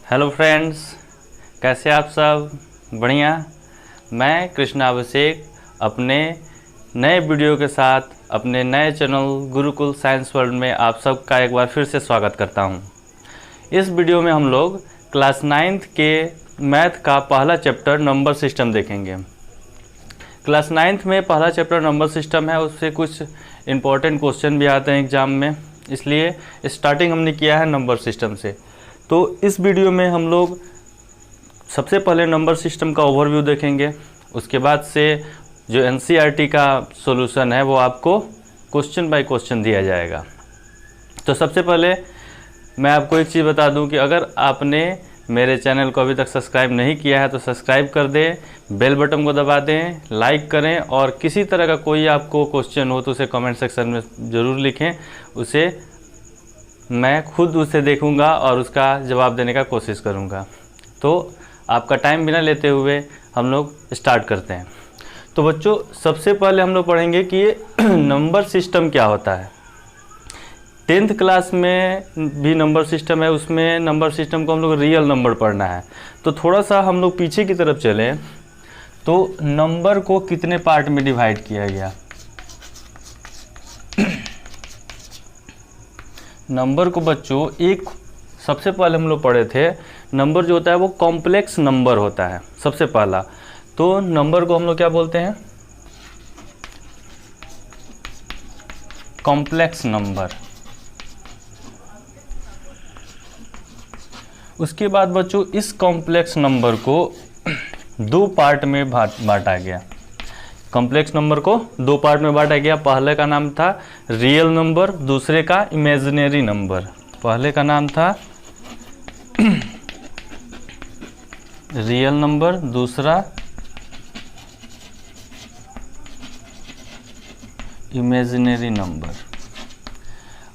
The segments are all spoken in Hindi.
हेलो फ्रेंड्स, कैसे आप सब? बढ़िया। मैं कृष्णा अभिषेक अपने नए वीडियो के साथ अपने नए चैनल गुरुकुल साइंस वर्ल्ड में आप सबका एक बार फिर से स्वागत करता हूं। इस वीडियो में हम लोग क्लास 9th के मैथ का पहला चैप्टर नंबर सिस्टम देखेंगे। क्लास 9th में पहला चैप्टर नंबर सिस्टम है, उससे कुछ इम्पोर्टेंट क्वेश्चन भी आते हैं एग्ज़ाम में, इसलिए स्टार्टिंग हमने किया है नंबर सिस्टम से। तो इस वीडियो में हम लोग सबसे पहले नंबर सिस्टम का ओवरव्यू देखेंगे, उसके बाद से जो एनसीईआरटी का सॉल्यूशन है वो आपको क्वेश्चन बाय क्वेश्चन दिया जाएगा। तो सबसे पहले मैं आपको एक चीज़ बता दूं कि अगर आपने मेरे चैनल को अभी तक सब्सक्राइब नहीं किया है तो सब्सक्राइब कर दें, बेल बटन को दबा दें, लाइक करें और किसी तरह का कोई आपको क्वेश्चन हो तो उसे कमेंट सेक्शन में ज़रूर लिखें। उसे मैं खुद उसे देखूंगा और उसका जवाब देने का कोशिश करूंगा। तो आपका टाइम बिना लेते हुए हम लोग स्टार्ट करते हैं। तो बच्चों, सबसे पहले हम लोग पढ़ेंगे कि ये नंबर सिस्टम क्या होता है। 10th क्लास में भी नंबर सिस्टम है, उसमें नंबर सिस्टम को हम लोग रियल नंबर पढ़ना है। तो थोड़ा सा हम लोग पीछे की तरफ चलें तो नंबर को कितने पार्ट में डिवाइड किया गया। नंबर को बच्चों एक सबसे पहले हम लोग पढ़े थे, नंबर जो होता है वो कॉम्प्लेक्स नंबर होता है सबसे पहला। तो नंबर को हम लोग क्या बोलते हैं? Complex number. उसके बाद बच्चों इस कॉम्प्लेक्स नंबर को दो पार्ट में बांटा गया। कॉम्प्लेक्स नंबर को दो पार्ट में बांटा गया। पहले का नाम था रियल नंबर, दूसरे का इमेजिनरी नंबर। पहले का नाम था रियल नंबर, दूसरा इमेजिनरी नंबर।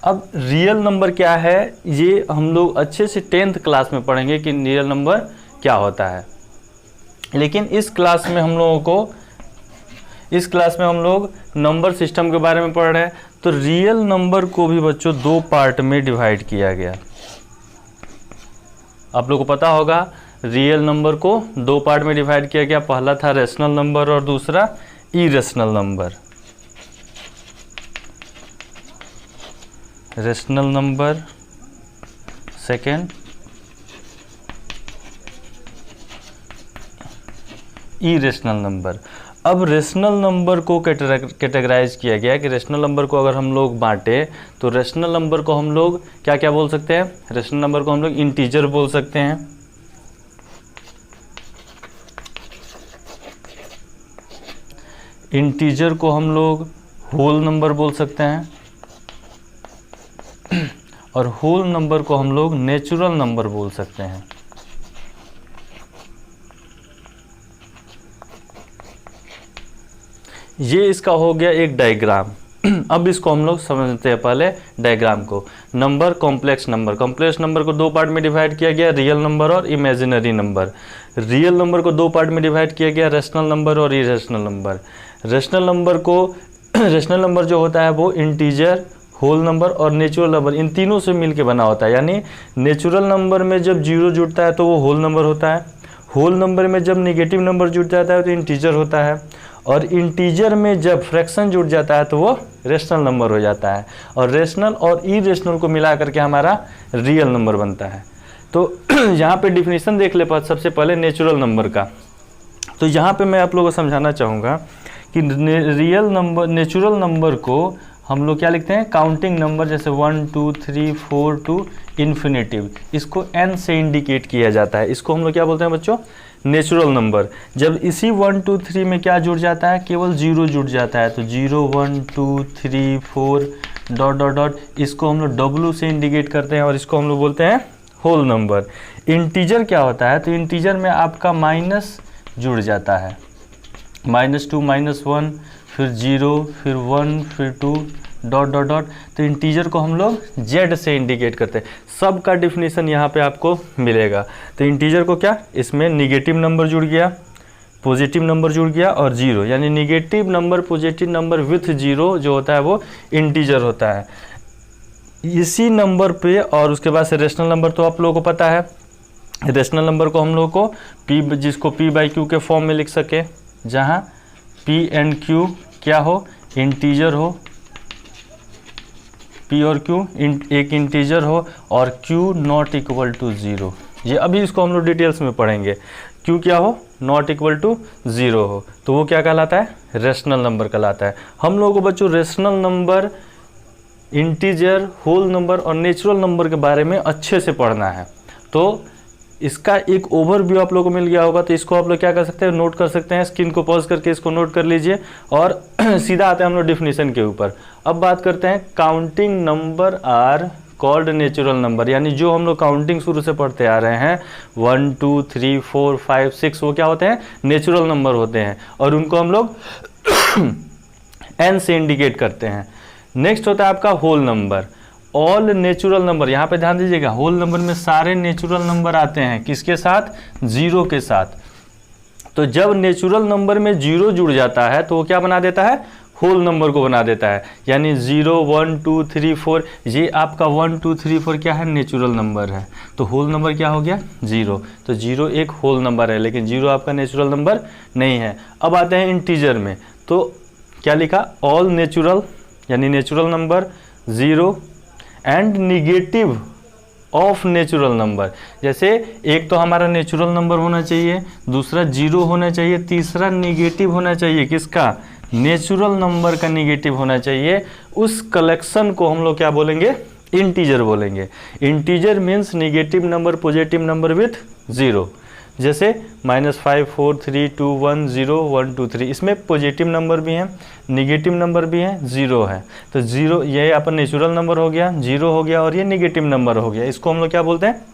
अब रियल नंबर क्या है ये हम लोग अच्छे से 10th क्लास में पढ़ेंगे कि रियल नंबर क्या होता है। लेकिन इस क्लास में हम लोग नंबर सिस्टम के बारे में पढ़ रहे हैं। तो रियल नंबर को भी बच्चों दो पार्ट में डिवाइड किया गया। आप लोगों को पता होगा रियल नंबर को दो पार्ट में डिवाइड किया गया। पहला था रेशनल नंबर और दूसरा irrational number. Rational number second, irrational number. अब रेशनल नंबर को कैटेगराइज किया गया कि रेशनल नंबर को अगर हम लोग बांटे तो रेशनल नंबर को हम लोग क्या क्या बोल सकते हैं? रेशनल नंबर को हम लोग इंटीजर बोल सकते हैं, इंटीजर को हम लोग होल नंबर बोल सकते हैं और होल नंबर को हम लोग नेचुरल नंबर बोल सकते हैं। ये इसका हो गया एक डायग्राम। अब इसको हम लोग समझते हैं पहले डायग्राम को। Number, complex number. Complex number को दो पार्ट में डिवाइड किया गया, रियल नंबर और इमेजिनरी नंबर। रियल नंबर को दो पार्ट में डिवाइड किया गया, रेशनल नंबर और इरेशनल नंबर। रेशनल नंबर जो होता है वो इंटीजर, होल नंबर और नेचुरल नंबर, इन तीनों से मिलके बना होता है। यानी नेचुरल नंबर में जब जीरो जुड़ता है तो वो होल नंबर होता है, होल नंबर में जब नेगेटिव नंबर जुड़ जाता है तो इंटीजर होता है, और इंटीजर में जब फ्रैक्शन जुड़ जाता है तो वो रेशनल नंबर हो जाता है, और रेशनल और इरेशनल को मिला करके हमारा रियल नंबर बनता है। तो यहाँ पे डिफिनीशन देख ले सबसे पहले नेचुरल नंबर का। तो यहाँ पे मैं आप लोगों को समझाना चाहूँगा कि रियल नंबर, नेचुरल नंबर को हम लोग क्या लिखते हैं? काउंटिंग नंबर, जैसे 1 2 3 4 टू इन्फिनिटिव। इसको n से इंडिकेट किया जाता है। इसको हम लोग क्या बोलते हैं बच्चों? Natural number. जब इसी 1 2 3 में क्या जुड़ जाता है? केवल जीरो जुड़ जाता है। तो 0 1 2 3 4 डॉट डॉट डॉट, इसको हम लोग W से इंडिकेट करते हैं और इसको हम लोग बोलते हैं होल नंबर। इंटीजर क्या होता है? तो इंटीजर में आपका माइनस जुड़ जाता है, -2 -1 फिर 0 फिर 1 फिर 2 डॉट डॉट डॉट। तो इंटीजर को हम लोग Z से इंडिकेट करते हैं। सब का डिफिनीशन यहाँ पे आपको मिलेगा। तो इंटीजर को क्या, इसमें निगेटिव नंबर जुड़ गया, पॉजिटिव नंबर जुड़ गया और जीरो, यानी negative number positive number with zero जो होता है वो इंटीजर होता है। इसी नंबर पे और उसके बाद से रेशनल नंबर तो आप लोगों को पता है रेशनल नंबर को हम लोग को पी, जिसको पी बाई क्यू के फॉर्म में लिख सके, जहाँ पी एंड क्यू क्या हो, इंटीजर हो, पी और क्यू एक इंटीजर हो और क्यू नॉट इक्वल टू 0। ये अभी इसको हम लोग डिटेल्स में पढ़ेंगे। क्यू क्या हो, नॉट इक्वल टू 0 हो, तो वो क्या कहलाता है, रेशनल नंबर कहलाता है। हम लोगों को बच्चों rational number, integer, whole number और नेचुरल नंबर के बारे में अच्छे से पढ़ना है। तो इसका एक ओवरव्यू आप लोगों को मिल गया होगा, तो इसको आप लोग क्या कर सकते हैं, नोट कर सकते हैं। स्क्रीन को पॉज करके इसको नोट कर लीजिए और सीधा आते हैं हम लोग डिफिनीशन के ऊपर। अब बात करते हैं counting number are called natural number, यानी जो हम लोग काउंटिंग शुरू से पढ़ते आ रहे हैं 1 2 3 4 5 6, वो क्या होते हैं, नेचुरल नंबर होते हैं और उनको हम लोग n से इंडिकेट करते हैं। नेक्स्ट होता है आपका whole number, all natural number. यहाँ पे ध्यान दीजिएगा, होल नंबर में सारे नेचुरल नंबर आते हैं, किसके साथ, 0 के साथ। तो जब नेचुरल नंबर में 0 जुड़ जाता है तो वो क्या बना देता है, होल नंबर को बना देता है। यानी 0 1 2 3 4, ये आपका 1 2 3 4 क्या है, नेचुरल नंबर है। तो होल नंबर क्या हो गया, 0। तो 0 एक होल नंबर है, लेकिन 0 आपका नेचुरल नंबर नहीं है। अब आते हैं इंटीजर में, तो क्या लिखा, ऑल नेचुरल, यानी natural number 0 and negative of natural number. जैसे एक तो हमारा नेचुरल नंबर होना चाहिए, दूसरा 0 होना चाहिए, तीसरा निगेटिव होना चाहिए, किसका, नेचुरल नंबर का निगेटिव होना चाहिए। उस कलेक्शन को हम लोग क्या बोलेंगे, इंटीजर बोलेंगे। Integer means negative number positive number with 0। जैसे -5 4 3 2 1 0 1 2 3, इसमें पॉजिटिव नंबर भी हैं, निगेटिव नंबर भी हैं, 0 है। तो 0 ये अपन नेचुरल नंबर हो गया, 0 हो गया और ये निगेटिव नंबर हो गया। इसको हम लोग क्या बोलते हैं,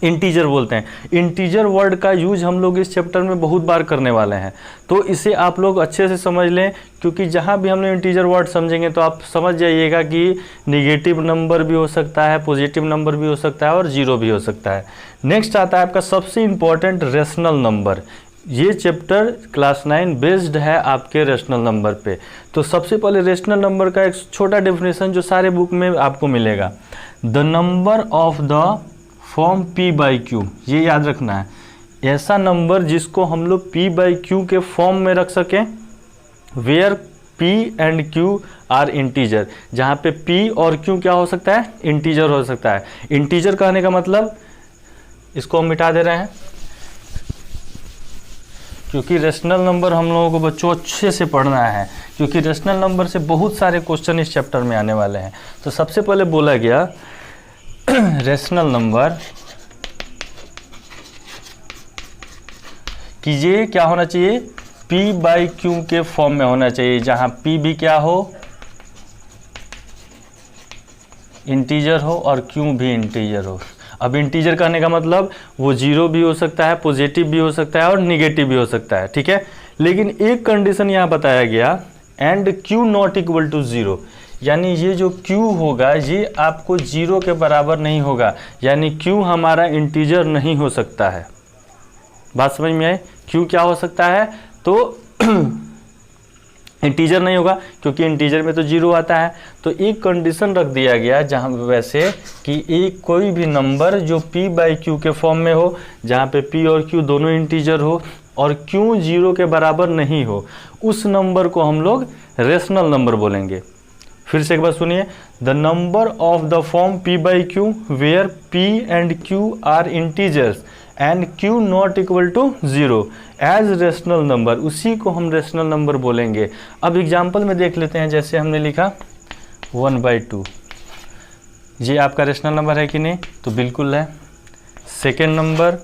इंटीजर बोलते हैं। इंटीजर वर्ड का यूज हम लोग इस चैप्टर में बहुत बार करने वाले हैं, तो इसे आप लोग अच्छे से समझ लें, क्योंकि जहाँ भी हम लोग इंटीजर वर्ड समझेंगे तो आप समझ जाइएगा कि निगेटिव नंबर भी हो सकता है, पॉजिटिव नंबर भी हो सकता है और 0 भी हो सकता है। नेक्स्ट आता है आपका सबसे इम्पॉर्टेंट रेशनल नंबर। ये चैप्टर क्लास 9 बेस्ड है आपके रेशनल नंबर पे। तो सबसे पहले रेशनल नंबर का एक छोटा डेफिनेशन जो सारे बुक में आपको मिलेगा, the number of the form p by Q. ये याद रखना है, ऐसा नंबर जिसको हम लोग p बाई क्यू के फॉर्म में रख सकें, where p and q are integer, जहाँ पे p और q क्या हो सकता है, इंटीजर हो सकता है। इंटीजर कहने का मतलब, इसको हम मिटा दे रहे हैं क्योंकि रेशनल नंबर हम लोगों को बच्चों अच्छे से पढ़ना है, क्योंकि रेशनल नंबर से बहुत सारे क्वेश्चन इस चैप्टर में आने वाले हैं। तो सबसे पहले बोला गया रेशनल नंबर कि ये क्या होना चाहिए, p बाई क्यू के फॉर्म में होना चाहिए, जहां p भी क्या हो, इंटीजर हो और q भी इंटीजर हो। अब इंटीजर कहने का मतलब वो 0 भी हो सकता है, पॉजिटिव भी हो सकता है और निगेटिव भी हो सकता है, ठीक है। लेकिन एक कंडीशन यहाँ बताया गया, and q not equal to 0, यानी ये जो q होगा ये आपको 0 के बराबर नहीं होगा, यानी q हमारा इंटीजर नहीं हो सकता है। बात समझ में आई, q क्या हो सकता है, तो इंटीजर नहीं होगा, क्योंकि इंटीजर में तो 0 आता है। तो एक कंडीशन रख दिया गया जहाँ वैसे कि एक कोई भी नंबर जो p बाई क्यू के फॉर्म में हो, जहाँ पे p और q दोनों इंटीजर हो और q 0 के बराबर नहीं हो, उस नंबर को हम लोग रेशनल नंबर बोलेंगे। फिर से एक बार सुनिए, the number of the form p by q where p and q are integers and q not equal to 0 as rational number, उसी को हम रेशनल नंबर बोलेंगे। अब एग्जाम्पल में देख लेते हैं, जैसे हमने लिखा 1/2, ये आपका रेशनल नंबर है कि नहीं, तो बिल्कुल है। सेकेंड नंबर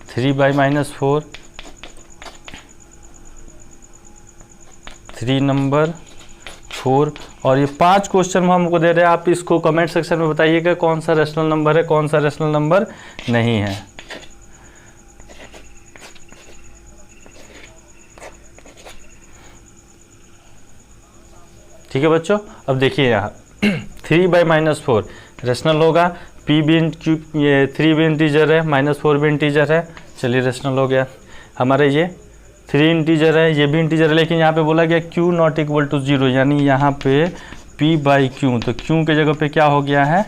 3/-4, 3 नंबर 4, और ये 5 क्वेश्चन हमको दे रहे हैं। आप इसको कमेंट सेक्शन में बताइएगा कौन सा रेशनल नंबर है, कौन सा रेशनल नंबर नहीं है। ठीक है बच्चों, अब देखिए यहाँ 3/-4 रेशनल होगा, p भी ये 3 भी इंटीजर है, -4 भी इंटीजर है, चलिए रेशनल हो गया। हमारे ये 3 इंटीजर है, ये भी इंटीजर है, लेकिन यहाँ पे बोला गया q नॉट इक्वल टू 0, यानी यहाँ पे p बाई क्यू, तो q के जगह पे क्या हो गया है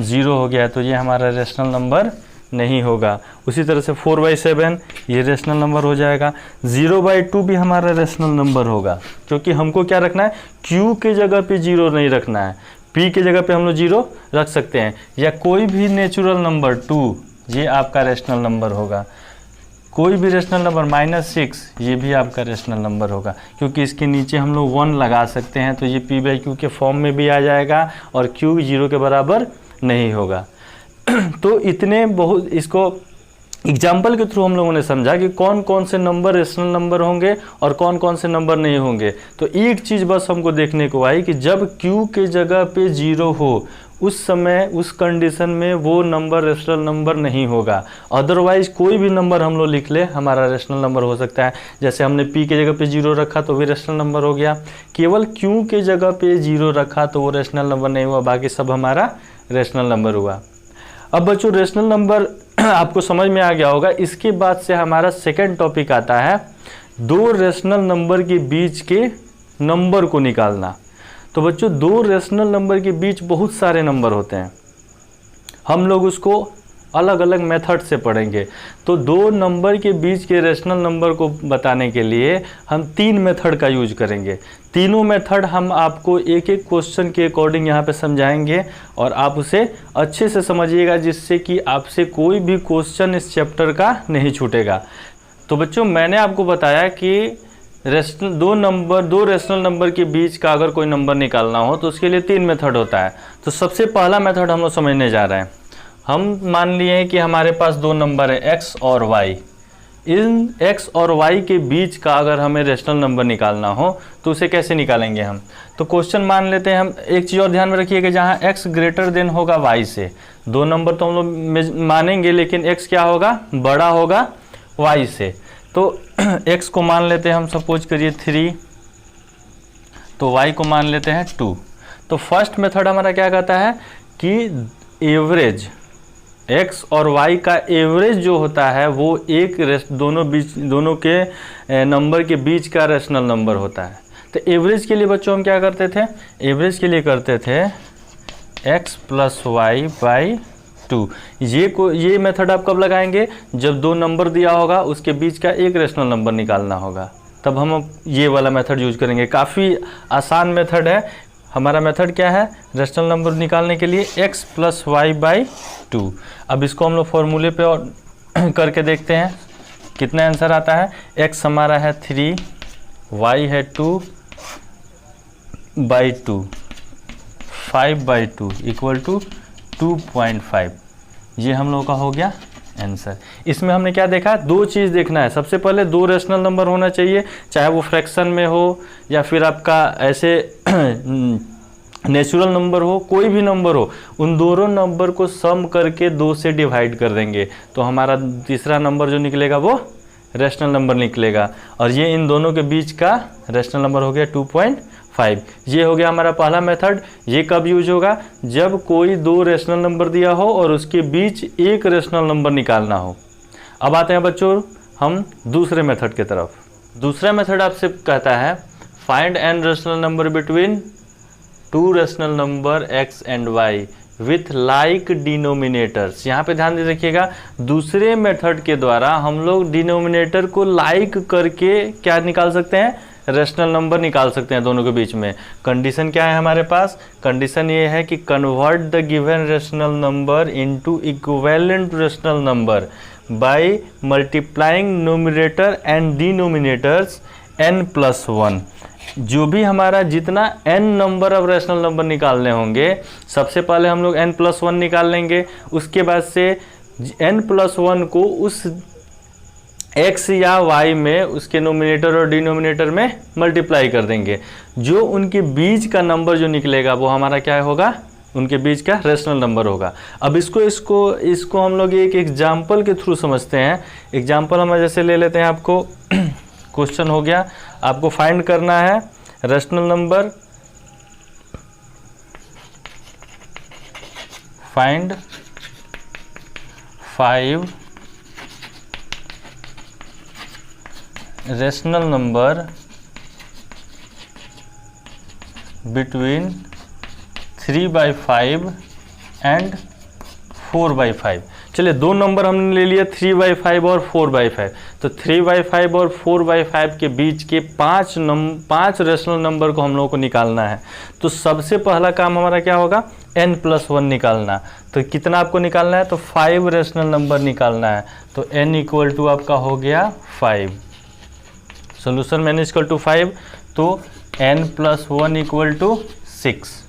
0 हो गया, तो ये हमारा रेशनल नंबर नहीं होगा। उसी तरह से 4/7 ये रेशनल नंबर हो जाएगा। 0/2 भी हमारा रेशनल नंबर होगा, क्योंकि हमको क्या रखना है, Q के जगह पे 0 नहीं रखना है, P के जगह पे हम लोग 0 रख सकते हैं। या कोई भी नेचुरल नंबर 2, ये आपका रेशनल नंबर होगा। कोई भी रेशनल नंबर -6 ये भी आपका रेशनल नंबर होगा, क्योंकि इसके नीचे हम लोग 1 लगा सकते हैं, तो ये P/Q के फॉर्म में भी आ जाएगा और Q 0 के बराबर नहीं होगा। तो इतने बहुत इसको एग्जाम्पल के थ्रू हम लोगों ने समझा कि कौन कौन से नंबर रेशनल नंबर होंगे और कौन कौन से नंबर नहीं होंगे। तो एक चीज़ बस हमको देखने को आई कि जब Q के जगह पे 0 हो, उस समय उस कंडीशन में वो नंबर रेशनल नंबर नहीं होगा। अदरवाइज कोई भी नंबर हम लोग लिख ले हमारा रेशनल नंबर हो सकता है। जैसे हमने P के जगह पे 0 रखा तो भी रेशनल नंबर हो गया, केवल Q के जगह पे 0 रखा तो वो रेशनल नंबर नहीं हुआ, बाकी सब हमारा रेशनल नंबर हुआ। अब बच्चों रेशनल नंबर आपको समझ में आ गया होगा। इसके बाद से हमारा सेकंड टॉपिक आता है दो रेशनल नंबर के बीच के नंबर को निकालना। तो बच्चों दो रेशनल नंबर के बीच बहुत सारे नंबर होते हैं, हम लोग उसको अलग अलग मेथड से पढ़ेंगे। तो दो नंबर के बीच के रेशनल नंबर को बताने के लिए हम 3 मेथड का यूज करेंगे। तीनों मेथड हम आपको एक एक क्वेश्चन के अकॉर्डिंग यहाँ पे समझाएंगे और आप उसे अच्छे से समझिएगा, जिससे कि आपसे कोई भी क्वेश्चन इस चैप्टर का नहीं छूटेगा। तो बच्चों मैंने आपको बताया कि दो रेशनल नंबर के बीच का अगर कोई नंबर निकालना हो तो उसके लिए 3 मेथड होता है। तो सबसे पहला मेथड हम लोग समझने जा रहे हैं। हम मान लिए हैं कि हमारे पास 2 नंबर है x और y। इन x और y के बीच का अगर हमें रेशनल नंबर निकालना हो तो उसे कैसे निकालेंगे हम। तो क्वेश्चन मान लेते हैं हम। एक चीज़ और ध्यान में रखिएगा, जहाँ x ग्रेटर देन होगा y से, 2 नंबर तो हम लोग मानेंगे, लेकिन x क्या होगा, बड़ा होगा y से। तो x को मान लेते हैं हम, सपोज करिए 3, तो y को मान लेते हैं 2। तो फर्स्ट मेथड हमारा क्या कहता है कि एवरेज x और y का एवरेज जो होता है वो एक दोनों के नंबर के बीच का रेशनल नंबर होता है। तो एवरेज के लिए बच्चों हम क्या करते थे, एवरेज के लिए करते थे x + y/2। ये मेथड आप कब लगाएंगे, जब 2 नंबर दिया होगा उसके बीच का एक रेशनल नंबर निकालना होगा, तब हम ये वाला मेथड यूज करेंगे। काफ़ी आसान मेथड है। हमारा मेथड क्या है, रेशनल नंबर निकालने के लिए x + y/2। अब इसको हम लोग फॉर्मूले पे और करके देखते हैं कितना आंसर आता है। x हमारा है 3, y है 2/2, 5/2 = 2.5। ये हम लोग का हो गया आंसर। इसमें हमने क्या देखा, 2 चीज़ देखना है। सबसे पहले 2 रेशनल नंबर होना चाहिए, चाहे वो फ्रैक्शन में हो या फिर आपका ऐसे नेचुरल नंबर हो, कोई भी नंबर हो, उन दोनों नंबर को सम करके 2 से डिवाइड कर देंगे तो हमारा तीसरा नंबर जो निकलेगा वो रेशनल नंबर निकलेगा। और ये इन दोनों के बीच का रेशनल नंबर हो गया 2.5। ये हो गया हमारा पहला मेथड। ये कब यूज होगा, जब कोई 2 रेशनल नंबर दिया हो और उसके बीच एक रेशनल नंबर निकालना हो। अब आते हैं बच्चों हम दूसरे मेथड की तरफ। दूसरा मेथड आपसे कहता है find N rational number between 2 rational number x and y with like denominators. यहाँ पे ध्यान दे रखिएगा, दूसरे मेथड के द्वारा हम लोग डिनोमिनेटर को लाइक करके क्या निकाल सकते हैं, रेशनल नंबर निकाल सकते हैं दोनों के बीच में। कंडीशन क्या है हमारे पास, कंडीशन ये है कि convert the given rational number into equivalent rational number by multiplying numerator and denominators n+1। जो भी हमारा जितना n number of rational number निकालने होंगे, सबसे पहले हम लोग n+1 निकाल लेंगे। उसके बाद से n+1 को उस x या y में उसके नोमिनेटर और डिनोमिनेटर में मल्टीप्लाई कर देंगे। जो उनके बीच का नंबर जो निकलेगा वो हमारा क्या होगा, उनके बीच का रेशनल नंबर होगा। अब इसको हम लोग एक एग्जाम्पल के थ्रू समझते हैं। एग्जाम्पल हम जैसे ले लेते हैं, आपको क्वेश्चन हो गया, आपको फाइंड करना है rational number, find 5 rational number between 3/5 and 4/5। चलिए दो नंबर हमने ले लिया 3/5 और 4/5। तो 3/5 और 4/5 के बीच के पांच रेशनल नंबर को हम लोगों को निकालना है। तो सबसे पहला काम हमारा क्या होगा, n+1 निकालना। तो कितना आपको निकालना है, तो 5 रेशनल नंबर निकालना है। तो n इक्वल टू आपका हो गया 5। सोल्यूशन में n इक्वल टू 5, तो n+1 इक्वल टू 6।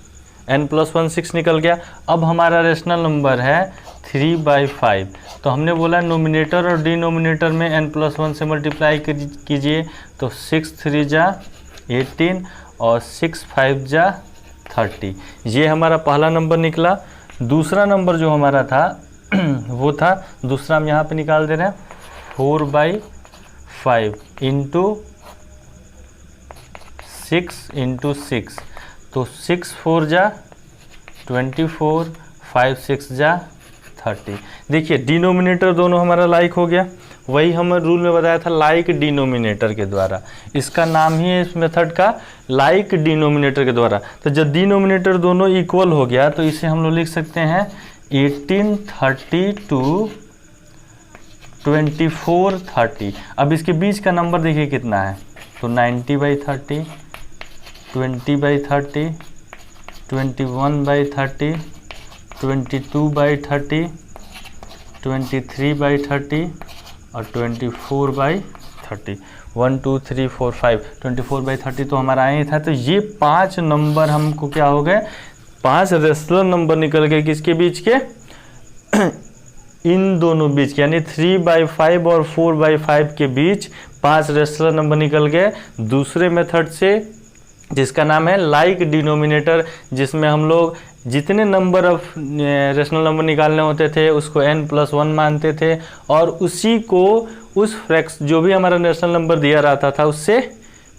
n+1 6 निकल गया। अब हमारा रेशनल नंबर है 3/5। तो हमने बोला नोमिनेटर और डिनोमिनेटर में n+1 से मल्टीप्लाई कीजिए। तो 6 3 जा 18 और 6 5 जा 30। ये हमारा पहला नंबर निकला। दूसरा नंबर जो हमारा था वो था, दूसरा हम यहाँ पे निकाल दे रहे हैं 4/5 इंटू 6 तो 6 4 जा 24, 5 6 जा 30। देखिए डिनोमिनेटर दोनों हमारा लाइक हो गया। वही हमें रूल में बताया था लाइक डिनोमिनेटर के द्वारा। इसका नाम ही है इस मेथड का लाइक डिनोमिनेटर के द्वारा। तो जब डिनोमिनेटर दोनों इक्वल हो गया तो इसे हम लोग लिख सकते हैं 18 30 टू 24 30। अब इसके बीच का नंबर देखिए कितना है, तो 90/30, 20/30, 21/30, 22/30, 23/30 और 24/30। 1 2 3 4 5 24/30 तो हमारा आया ही था। तो ये 5 नंबर हमको क्या हो गए, 5 रेशनल नंबर निकल गए किसके बीच के इन दोनों बीच के, यानी 3/5 और 4/5 के बीच 5 रेशनल नंबर निकल गए दूसरे मेथड से, जिसका नाम है लाइक डिनोमिनेटर, जिसमें हम लोग जितने नंबर ऑफ रेशनल नंबर निकालने होते थे उसको n+1 मानते थे और उसी को उस फ्रैक्स जो भी हमारा रेशनल नंबर दिया रहता था उससे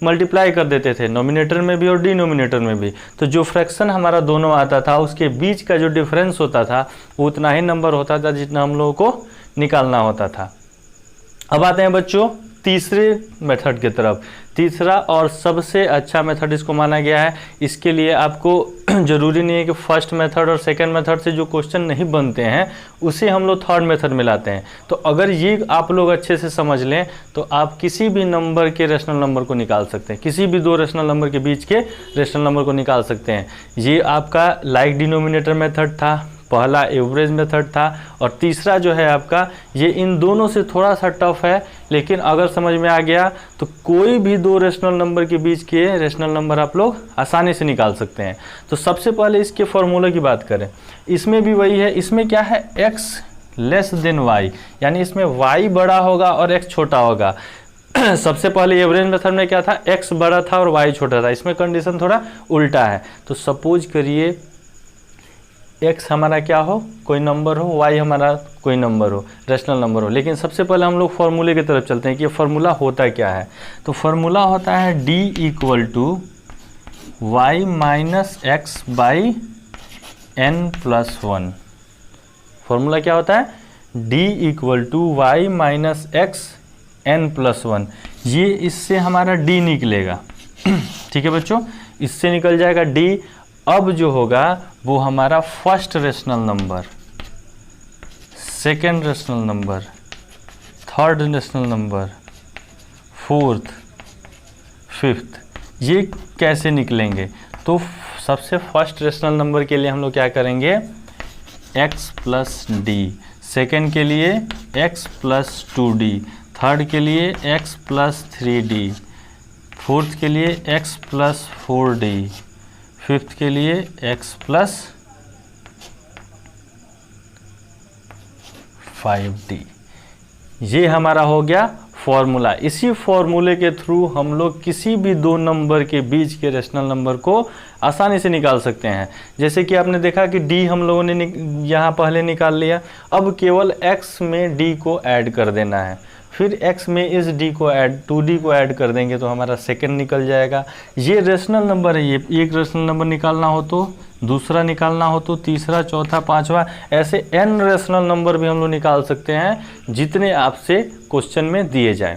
मल्टीप्लाई कर देते थे, नोमिनेटर में भी और डिनोमिनेटर में भी। तो जो फ्रैक्शन हमारा दोनों आता था उसके बीच का जो डिफरेंस होता था वो उतना ही नंबर होता था जितना हम लोगों को निकालना होता था। अब आते हैं बच्चों तीसरे मेथड की तरफ। तीसरा और सबसे अच्छा मेथड इसको माना गया है। इसके लिए आपको ज़रूरी नहीं है कि फर्स्ट मेथड और सेकंड मेथड से जो क्वेश्चन नहीं बनते हैं उसे हम लोग थर्ड मेथड में लाते हैं। तो अगर ये आप लोग अच्छे से समझ लें तो आप किसी भी नंबर के रेशनल नंबर को निकाल सकते हैं, किसी भी दो रेशनल नंबर के बीच के रेशनल नंबर को निकाल सकते हैं। ये आपका लाइक डिनोमिनेटर मेथड था, पहला एवरेज मेथड था, और तीसरा जो है आपका ये इन दोनों से थोड़ा सा टफ है, लेकिन अगर समझ में आ गया तो कोई भी दो रेशनल नंबर के बीच के रेशनल नंबर आप लोग आसानी से निकाल सकते हैं। तो सबसे पहले इसके फॉर्मूले की बात करें, इसमें भी वही है। इसमें क्या है, x लेस देन y, यानी इसमें y बड़ा होगा और x छोटा होगा। सबसे पहले एवरेज मेथड में क्या था, x बड़ा था और y छोटा था। इसमें कंडीशन थोड़ा उल्टा है। तो सपोज करिए x हमारा क्या हो, कोई नंबर हो, y हमारा कोई नंबर हो, रेशनल नंबर हो। लेकिन सबसे पहले हम लोग फार्मूले की तरफ चलते हैं कि ये फार्मूला होता क्या है। तो फार्मूला होता है d equal to y minus x by n+1। Formula क्या होता है, d equal to y minus x n+1। ये इससे हमारा d निकलेगा। ठीक है बच्चों, इससे निकल जाएगा d। अब जो होगा वो हमारा first rational number, second rational number, third rational number, fourth, fifth, ये कैसे निकलेंगे। तो सबसे फर्स्ट रेशनल नंबर के लिए हम लोग क्या करेंगे, x प्लस डी, सेकेंड के लिए x प्लस 2d, थर्ड के लिए x प्लस 3d, फोर्थ के लिए x प्लस 4d, फिफ्थ के लिए x प्लस 5d। ये हमारा हो गया फॉर्मूला। इसी फॉर्मूले के थ्रू हम लोग किसी भी दो नंबर के बीच के रेशनल नंबर को आसानी से निकाल सकते हैं। जैसे कि आपने देखा कि d हम लोगों ने यहाँ पहले निकाल लिया, अब केवल x में d को ऐड कर देना है, फिर x में इस d को ऐड 2d को ऐड कर देंगे तो हमारा सेकंड निकल जाएगा। ये रेशनल नंबर है। ये एक रेशनल नंबर निकालना हो तो दूसरा निकालना हो तो तीसरा, चौथा, पांचवा, ऐसे n रेशनल नंबर भी हम लोग निकाल सकते हैं जितने आपसे क्वेश्चन में दिए जाए।